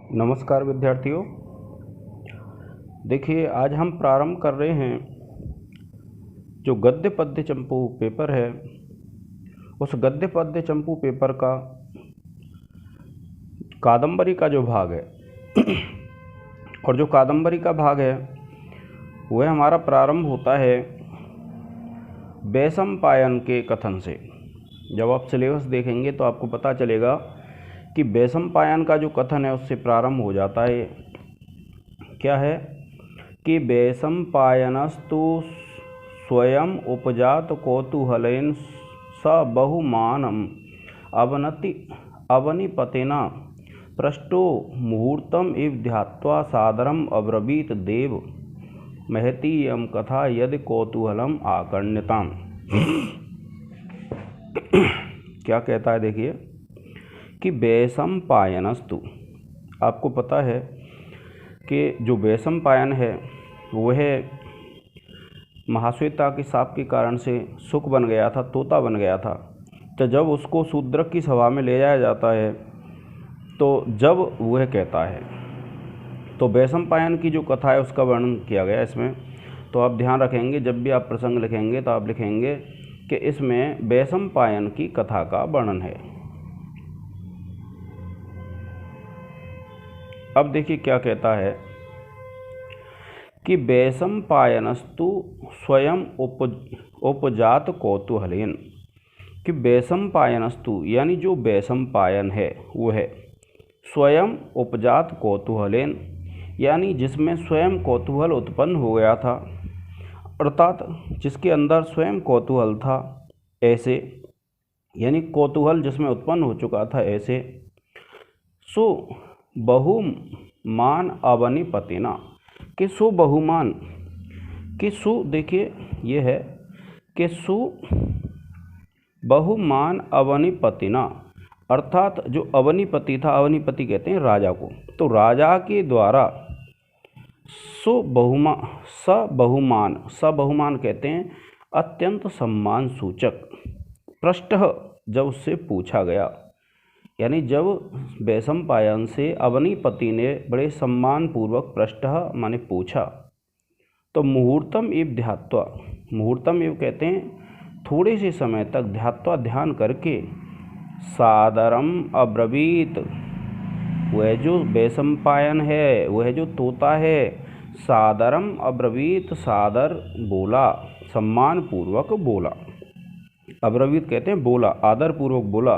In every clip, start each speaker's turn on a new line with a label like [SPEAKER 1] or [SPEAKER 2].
[SPEAKER 1] नमस्कार विद्यार्थियों। देखिए, आज हम प्रारंभ कर रहे हैं जो गद्य पद्य चंपू पेपर है, उस गद्य पद्य चंपू पेपर का कादंबरी का जो भाग है और जो कादंबरी का भाग है वह हमारा प्रारंभ होता है वैशंपायन के कथन से। जब आप सिलेबस देखेंगे तो आपको पता चलेगा कि वैशंपायन का जो कथन है उससे प्रारंभ हो जाता है। क्या है कि वैशंपायनस्तु स्वयं उपजात कौतूहलेन स बहुमानम अवनिपतेना पृष्टो मुहूर्तम इव ध्यात्वा सादरम अब्रवीत देव महती यम कथा यदि कौतूहलम आकर्ण्यताम। क्या कहता है, देखिए कि वैशंपायनस्तु, आपको पता है कि जो वैशंपायन है वह महाश्वेता के शाप के कारण से सुख बन गया था, तोता बन गया था। तो जब उसको शूद्रक की सभा में ले जाया जाता है तो जब वह कहता है, तो वैशंपायन की जो कथा है उसका वर्णन किया गया इसमें। तो आप ध्यान रखेंगे, जब भी आप प्रसंग लिखेंगे तो आप लिखेंगे कि इसमें वैशंपायन की कथा का वर्णन है। अब देखिए क्या कहता है कि वैशंपायनस्तु स्वयं उपजात कौतूहलेन, कि वैशंपायनस्तु यानी जो वैशंपायन है वो है स्वयं उपजात कौतूहलेन, यानी जिसमें स्वयं कौतूहल उत्पन्न हो गया था, अर्थात जिसके अंदर स्वयं कौतूहल था, ऐसे यानी कौतूहल जिसमें उत्पन्न हो चुका था ऐसे। सो बहुमान अवनिपतिना, कि सु बहुमान, कि सु देखिए ये है कि सु बहुमान अवनिपतिना, अर्थात जो अवनिपति था, अवनिपति कहते हैं राजा को, तो राजा के द्वारा बहुमान कहते हैं अत्यंत सम्मान सूचक। पृष्ठ, जब उससे पूछा गया, यानी जब वैशंपायन से अवनिपति ने बड़े सम्मान पूर्वक पृष्ठ माने पूछा, तो मुहूर्तम इव ध्यात्वा, मुहूर्तम इव कहते हैं थोड़े से समय तक, ध्यात्वा ध्यान करके, सादरम अब्रवीत, वह जो वैशंपायन है, वह जो तोता है, सादरम अब्रवीत, सादर बोला, सम्मान पूर्वक बोला। अब्रवीत कहते हैं बोला, आदर पूर्वक बोला।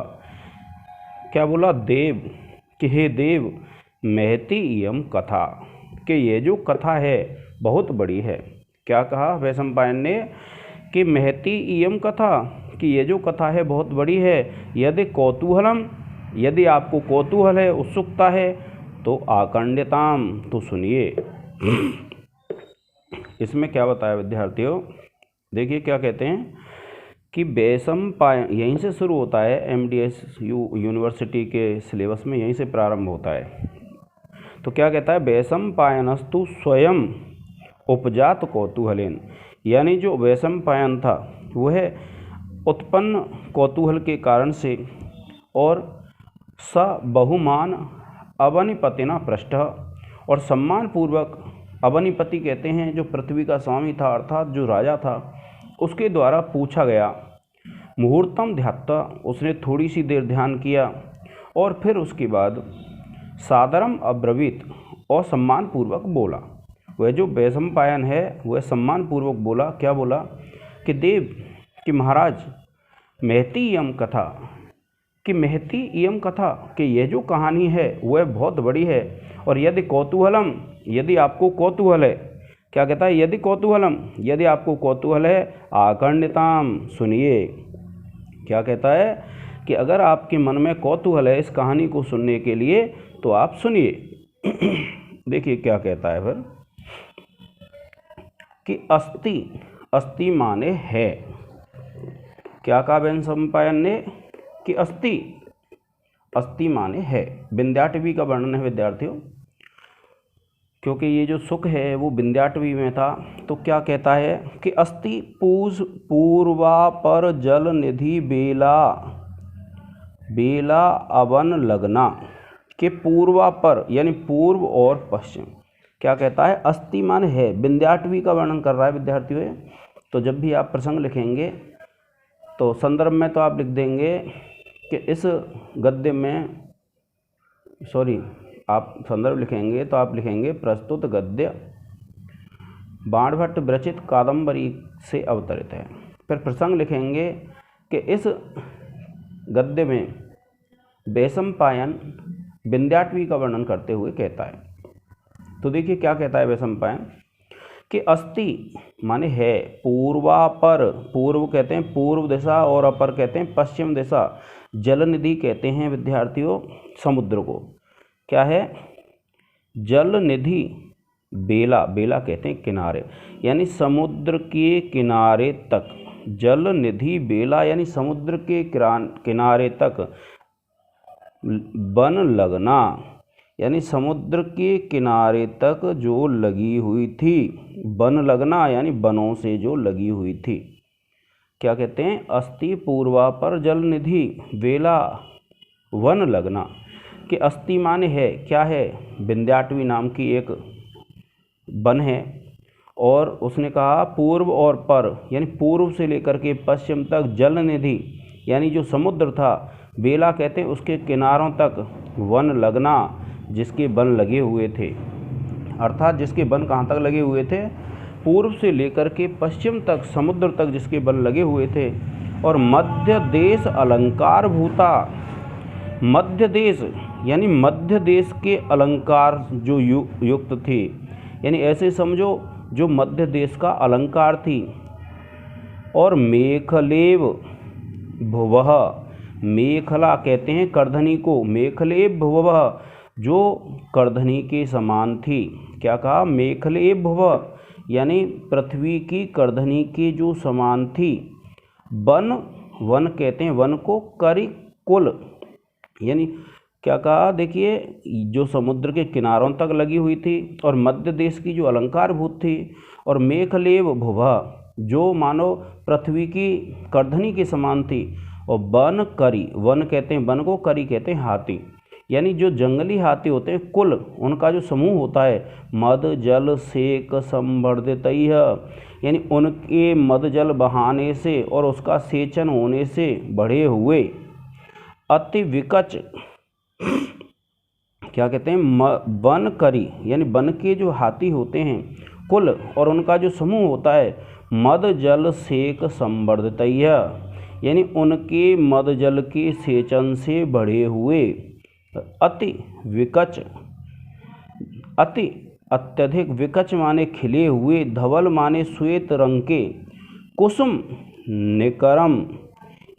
[SPEAKER 1] क्या बोला? देव, कि हे देव, महती इयम कथा, कि ये जो कथा है बहुत बड़ी है। क्या कहा वैशंपायन ने कि महती इयम कथा, कि ये जो कथा है बहुत बड़ी है। यदि कौतूहलम, यदि आपको कौतूहल है, उत्सुकता है, तो आकर्ण्यताम, तो सुनिए। इसमें क्या बताया विद्यार्थियों, देखिए क्या कहते हैं कि वैशंपायन, यहीं से शुरू होता है, MDS यूनिवर्सिटी के सिलेबस में यहीं से प्रारंभ होता है। तो क्या कहता है, वैशंपायनस्तु स्वयं उपजात कौतूहलेन, यानी जो वैशंपायन था वह उत्पन्न कौतूहल के कारण से, और स बहुमान अवनिपतिना पृष्ठ, और सम्मान पूर्वक, अवनिपति कहते हैं जो पृथ्वी का स्वामी था, अर्थात जो राजा था, उसके द्वारा पूछा गया। मुहूर्तम ध्यात्वा, उसने थोड़ी सी देर ध्यान किया, और फिर उसके बाद सादरम अब्रवीत, और सम्मान पूर्वक बोला। वह जो वैशंपायन है वह सम्मान पूर्वक बोला। क्या बोला? कि देव, कि महाराज, महती यम कथा, कि महती इयम कथा, कि यह जो कहानी है वह बहुत बड़ी है, और यदि कौतूहलम, यदि आपको कौतूहल है, क्या कहता है, यदि कौतूहलम, यदि आपको कौतूहल है, आकर्ण्यताम, सुनिए। क्या कहता है कि अगर आपके मन में कौतूहल है इस कहानी को सुनने के लिए तो आप सुनिए। देखिए क्या कहता है फिर कि अस्ति, अस्ति माने है। क्या कहा वैशंपायन ने कि अस्ति, अस्ति माने है। विंध्याटवी का वर्णन है विद्यार्थियों, क्योंकि ये जो सुख है वो विंध्याटवी में था। तो क्या कहता है कि अस्ति पूर्वा पर जल निधि बेला, बेला अवन लगना, के पूर्वापर यानी पूर्व और पश्चिम। क्या कहता है? अस्ति माने है, विंध्याटवी का वर्णन कर रहा है विद्यार्थियों। तो जब भी आप प्रसंग लिखेंगे तो संदर्भ में तो आप लिख देंगे कि इस गद्य में, आप संदर्भ लिखेंगे तो आप लिखेंगे प्रस्तुत गद्य बाणभट्ट विरचित कादंबरी से अवतरित है। फिर प्रसंग लिखेंगे कि इस गद्य में वैशंपायन विंध्याटवी का वर्णन करते हुए कहता है। तो देखिए क्या कहता है वैशंपायन कि अस्ति माने है, पूर्वापर, पूर्व कहते हैं पूर्व दिशा और अपर कहते हैं पश्चिम दिशा, जलनिधि कहते हैं विद्यार्थियों समुद्र को। क्या है? जलनिधि बेला, बेला कहते हैं किनारे, यानी समुद्र के किनारे तक। जलनिधि बेला यानी समुद्र के किनारे तक बन लगना, यानी समुद्र के किनारे तक जो लगी हुई थी। बन लगना यानी बनों से जो लगी हुई थी। क्या कहते हैं? अस्ति पूर्वापर जलनिधि बेला वन लगना। कि अस्ति माने है, क्या है? विंध्याटवी नाम की एक वन है, और उसने कहा पूर्व और पर यानी पूर्व से लेकर के पश्चिम तक जलनिधि यानी जो समुद्र था, बेला कहते हैं उसके किनारों तक वन लगना, जिसके वन लगे हुए थे। अर्थात जिसके वन कहाँ तक लगे हुए थे? पूर्व से लेकर के पश्चिम तक समुद्र तक जिसके वन लगे हुए थे। और मध्य देश अलंकार भूता, मध्य देश यानी मध्य देश के अलंकार जो युक्त थी, यानी ऐसे समझो जो मध्य देश का अलंकार थी। और मेखलेव भुवः, मेखला कहते हैं करधनी को, मेखलेव भुवः जो करधनी के समान थी। क्या कहा? मेखलेव भुवः यानी पृथ्वी की करधनी के जो समान थी। वन, वन कहते हैं वन को, करी कुल यानी क्या कहा? देखिए जो समुद्र के किनारों तक लगी हुई थी, और मध्य देश की जो अलंकार भूत थी। और मेखलेव भुवः जो मानो पृथ्वी की करधनी के समान थी। और वन करी, वन कहते हैं वन को, करी कहते हैं हाथी, यानी जो जंगली हाथी होते हैं कुल, उनका जो समूह होता है। मद जल सेक संवर्धितैः यानी उनके मद जल बहाने से और उसका सेचन होने से बढ़े हुए। अति विकच, क्या कहते हैं? वन करी यानी वन के जो हाथी होते हैं कुल, और उनका जो समूह होता है मद जल सेक संवर्धितैः यानी उनके मद जल के सेचन से बढ़े हुए। अति विकच, अति अत्यधिक, विकच माने खिले हुए, धवल माने श्वेत रंग के, कुसुम निकरम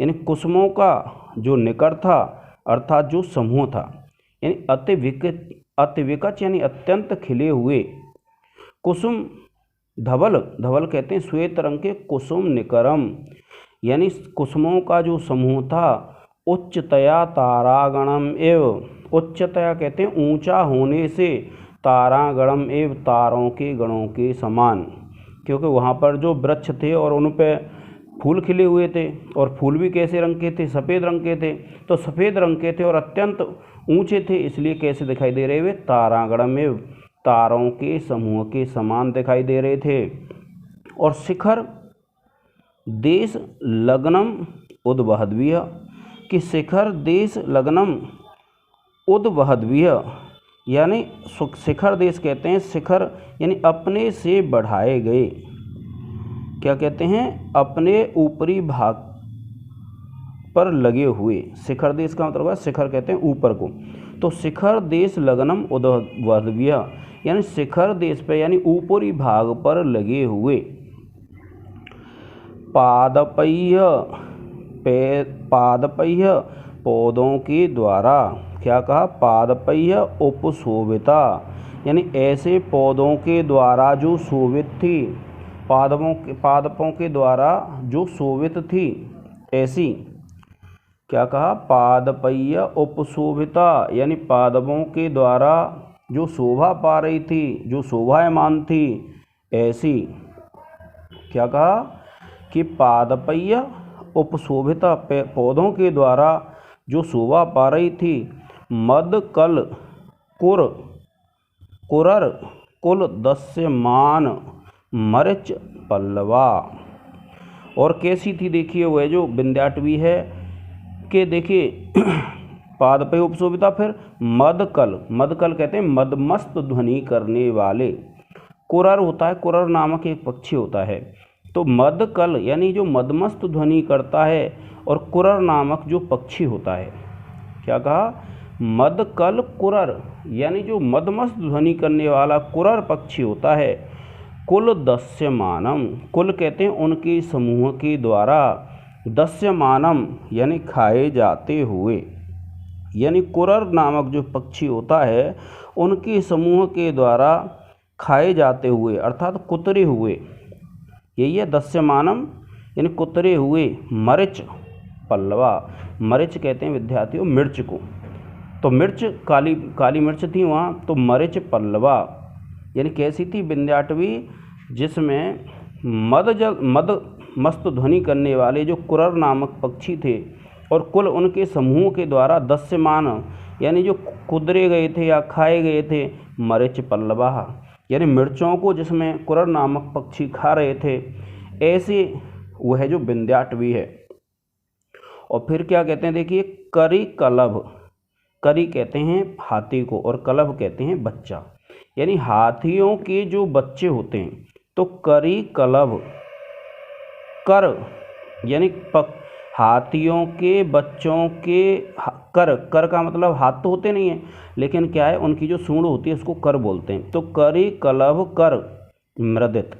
[SPEAKER 1] यानी कुसुमों का जो निकर था, अर्थात जो समूह था। यानी अति विकच यानी अत्यंत खिले हुए। कुसुम धवल, धवल कहते हैं श्वेत रंग के, कुसुम निकरम यानी कुसुमों का जो समूह था। उच्चतया तारागणम एव, उच्चतया कहते हैं ऊंचा होने से, तारागणम एव तारों के गणों के समान, क्योंकि वहाँ पर जो वृक्ष थे और उन पे फूल खिले हुए थे, और फूल भी कैसे रंग के थे? सफ़ेद रंग के थे। तो सफ़ेद रंग के थे और अत्यंत ऊंचे थे, इसलिए कैसे दिखाई दे रहे हुए? तारागणम एव तारों के समूह के समान दिखाई दे रहे थे। और शिखर देश लग्नम उद्वहद्वीय कि शिखर देश लग्नम उद्वहद्वीय यानी शिखर देश कहते हैं, शिखर यानी अपने से बढ़ाए गए। क्या कहते हैं? अपने ऊपरी भाग पर लगे हुए। शिखर देश का मतलब है, शिखर कहते हैं ऊपर को। तो शिखर देश लग्नम उद्वहद्वीय यानी शिखर देश पे यानी ऊपरी भाग पर लगे हुए। पादपैः, पादपैः पौधों के द्वारा, क्या कहा? पादपैः उपशोभिता यानी ऐसे पौधों के द्वारा जो शोभित थी, पादपों के द्वारा जो शोभित थी, ऐसी। क्या कहा? पादपैः उपशोभिता यानी पादपों के द्वारा जो शोभा पा रही थी, जो शोभायमान थी, ऐसी। क्या कहा? कि पादपैः उपशोभिता पौधों के द्वारा जो शोभा पा रही थी। मद कल कुर कुरर कुल दस्यमान मरिच पल्लवा। और कैसी थी देखिए वह जो विंध्याटवी है कि देखिए पाद पे उपशोभिता, फिर मदकल, मदकल कहते हैं मदमस्त ध्वनि करने वाले। कुरर होता है, कुरर नामक एक पक्षी होता है, तो मदकल यानी जो मदमस्त ध्वनि करता है, और कुरर नामक जो पक्षी होता है, क्या कहा, मदकल कुरर यानी जो मदमस्त ध्वनि करने वाला कुरर पक्षी होता है। कुल दस्यमानम, कुल कहते हैं उनके समूह के द्वारा, दस्यमानम यानी खाए जाते हुए, यानी कुरर नामक जो पक्षी होता है उनके समूह के द्वारा खाए जाते हुए, अर्थात कुतरे हुए, यही है दस्यमानम यानी कुतरे हुए। मरिच पल्लवा, मरिच कहते हैं विद्यार्थियों मिर्च को, तो मिर्च काली काली मिर्च थी वहाँ, तो मरिच पल्लवा यानी कैसी थी विंध्याटवी, जिसमें मद मस्त ध्वनि करने वाले जो कुरर नामक पक्षी थे, और कुल उनके समूह के द्वारा दस्यमान यानी जो कुदरे गए थे या खाए गए थे, मरिच पल्लवा यानी मिर्चों को जिसमें कुरर नामक पक्षी खा रहे थे, ऐसे वह जो विंध्याटवी है। और फिर क्या कहते हैं देखिए, करी कलभ, करी कहते हैं हाथी को और कलभ कहते हैं बच्चा, यानी हाथियों के जो बच्चे होते हैं, तो करी कलभ, कर यानी हाथियों के बच्चों के कर, कर का मतलब हाथ तो होते नहीं है, लेकिन क्या है उनकी जो सूंड होती है उसको कर बोलते हैं, तो करी कलभ कर मृदित,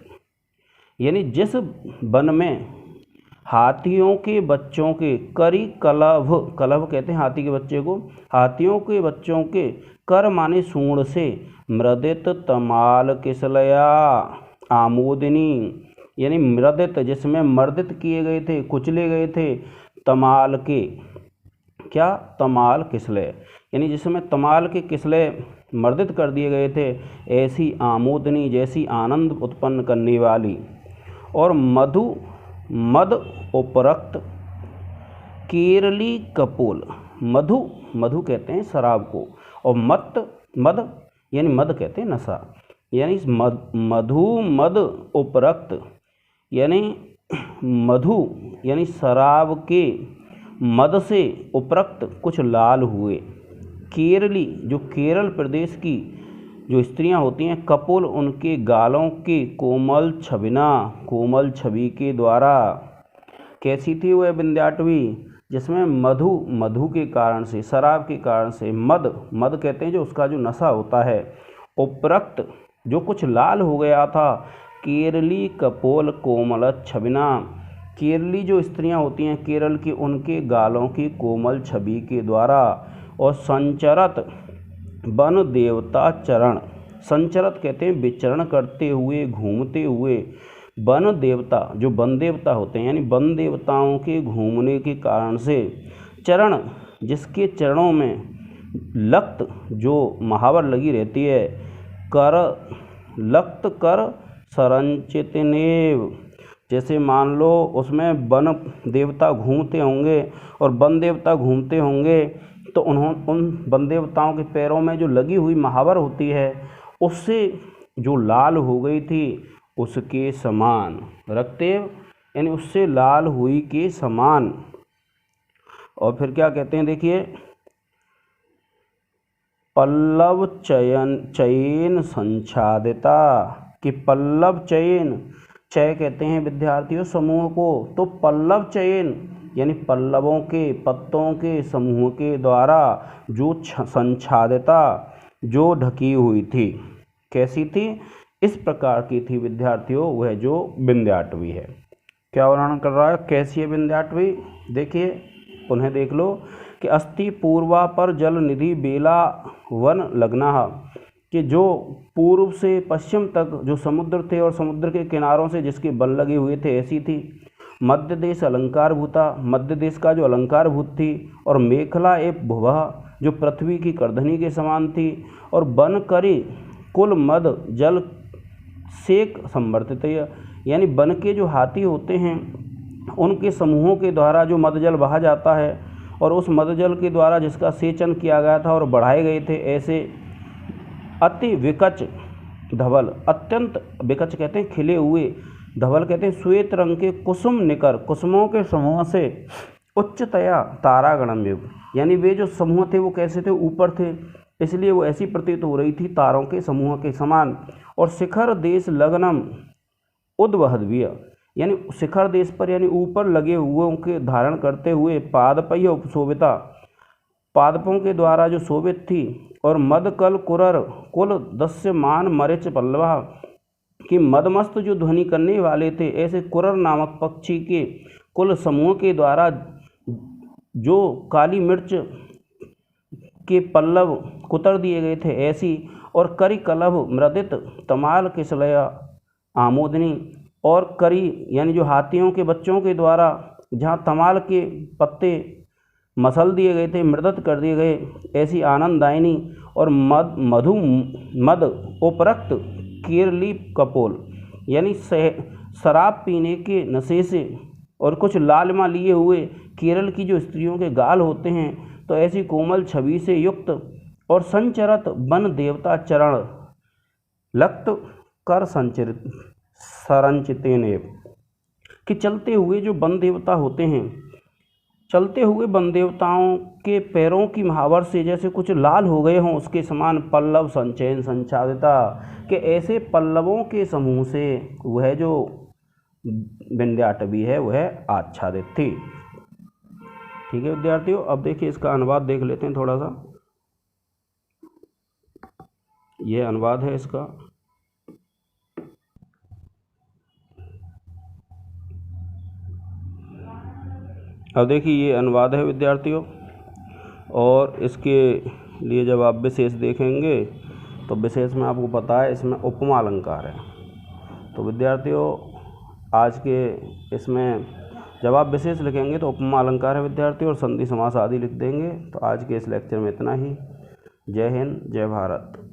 [SPEAKER 1] यानी जिस वन में हाथियों के बच्चों के, करी कलभ, कलभ कहते हैं हाथी के बच्चे को, हाथियों के बच्चों के कर माने सूंड से, मृदित तमाल किसलया आमोदिनी यानी मृदित जिसमें मर्दित किए गए थे, कुचले गए थे, तमाल के, क्या, तमाल किसले यानी जिसमें तमाल के किसले मर्दित कर दिए गए थे, ऐसी आमोदनी जैसी आनंद उत्पन्न करने वाली। और मधु मद उपरक्त केरली कपोल, मधु, मधु कहते हैं शराब को, और मद यानी मद कहते हैं नशा, यानी मधु मद उपरक्त यानी मधु यानी शराब के मद से उपरक्त कुछ लाल हुए। केरली जो केरल प्रदेश की जो स्त्रियां होती हैं, कपोल उनके गालों के कोमल छबिना, कोमल छवि के द्वारा। कैसी थी वह विंध्याटवी, जिसमें मधु, मधु के कारण से, शराब के कारण से, मद, मद कहते हैं जो उसका जो नशा होता है, उपरक्त जो कुछ लाल हो गया था, केरली कपोल कोमल छबिना, केरली जो स्त्रियां होती हैं केरल की, उनके गालों की कोमल छवि के द्वारा। और संचरत वन देवता चरण, संचरत कहते हैं विचरण करते हुए, घूमते हुए, वन देवता जो वन देवता होते हैं यानी वन देवताओं के घूमने के कारण से, चरण जिसके चरणों में लक्त जो महावर लगी रहती है, कर लक्त कर संरचितनेव, जैसे मान लो उसमें वन देवता घूमते होंगे, और वन देवता घूमते होंगे तो उन वन देवताओं के पैरों में जो लगी हुई महावर होती है, उससे जो लाल हो गई थी उसके समान, रक्तेव यानी उससे लाल हुई के समान। और फिर क्या कहते हैं देखिए, पल्लव चयन संच्छादिता, कि पल्लव चयन, चय कहते हैं विद्यार्थियों समूह को, तो पल्लव चयन यानी पल्लवों के पत्तों के समूह के द्वारा जो संच्छादिता जो ढकी हुई थी, कैसी थी, इस प्रकार की थी विद्यार्थियों वह जो विंध्याटवी है। क्या वर्णन कर रहा है, कैसी है विंध्याटवी, देखिए उन्हें देख लो कि अस्ति पूर्वा पर जल निधि बेला वन लगना, कि जो पूर्व से पश्चिम तक जो समुद्र थे और समुद्र के किनारों से जिसके बल लगे हुए थे, ऐसी थी। मध्य देश अलंकार भूता, मध्य देश का जो अलंकार भूत थी, और मेखला एप भुवा जो पृथ्वी की करधनी के समान थी, और बन करी कुल मद जल सेक संवर्तित, यानी बन के जो हाथी होते हैं उनके समूहों के द्वारा जो मद जल बहा जाता है, और उस मदजल के द्वारा जिसका सेचन किया गया था और बढ़ाए गए थे, ऐसे अति विकच धवल, अत्यंत विकच कहते हैं खिले हुए, धवल कहते हैं श्वेत रंग के कुसुम निकर, कुसुमों के समूह से उच्चतया तारागणम युग, यानी वे जो समूह थे वो कैसे थे, ऊपर थे, इसलिए वो ऐसी प्रतीत हो रही थी तारों के समूह के समान। और शिखर देश लग्नम उद्वहद्वीय, यानी शिखर देश पर यानी ऊपर लगे हुए के धारण करते हुए पादपय उपशोभिता, पादपों के द्वारा जो शोभित थी, और मदकल कुरर कुल दस्यमान मरिच पल्लवा, कि मदमस्त जो ध्वनि करने वाले थे, ऐसे कुरर नामक पक्षी के कुल समूह के द्वारा जो काली मिर्च के पल्लव कुतर दिए गए थे ऐसी, और करी कलभ मृदित तमाल किसलया आमोदनी, और करी यानी जो हाथियों के बच्चों के द्वारा जहाँ तमाल के पत्ते मसल दिए गए थे, मृदत कर दिए गए, ऐसी आनंददायिनी, और मधु मद उपरक्त केरली कपोल, यानी शराब पीने के नशे से और कुछ लालिमा लिए हुए केरल की जो स्त्रियों के गाल होते हैं, तो ऐसी कोमल छवि से युक्त और संचरत वन देवता चरण लक्त कर संरचिते ने, कि चलते हुए जो वन देवता होते हैं, चलते हुए वन देवताओं के पैरों की महावर से जैसे कुछ लाल हो गए हों, उसके समान पल्लव संचयन संचादिता, कि ऐसे पल्लवों के समूह से वह जो विंध्याटवी है वह आच्छादित थी। ठीक है विद्यार्थियों, अब देखिए इसका अनुवाद देख लेते हैं थोड़ा सा। यह अनुवाद है इसका। अब देखिए ये अनुवाद है विद्यार्थियों, और इसके लिए जब आप विशेष देखेंगे तो विशेष में आपको पता है इसमें उपमा अलंकार है। तो विद्यार्थियों आज के इसमें जब आप विशेष लिखेंगे तो उपमा अलंकार है विद्यार्थियों, और संधि समास आदि लिख देंगे। तो आज के इस लेक्चर में इतना ही। जय हिंद, जय भारत।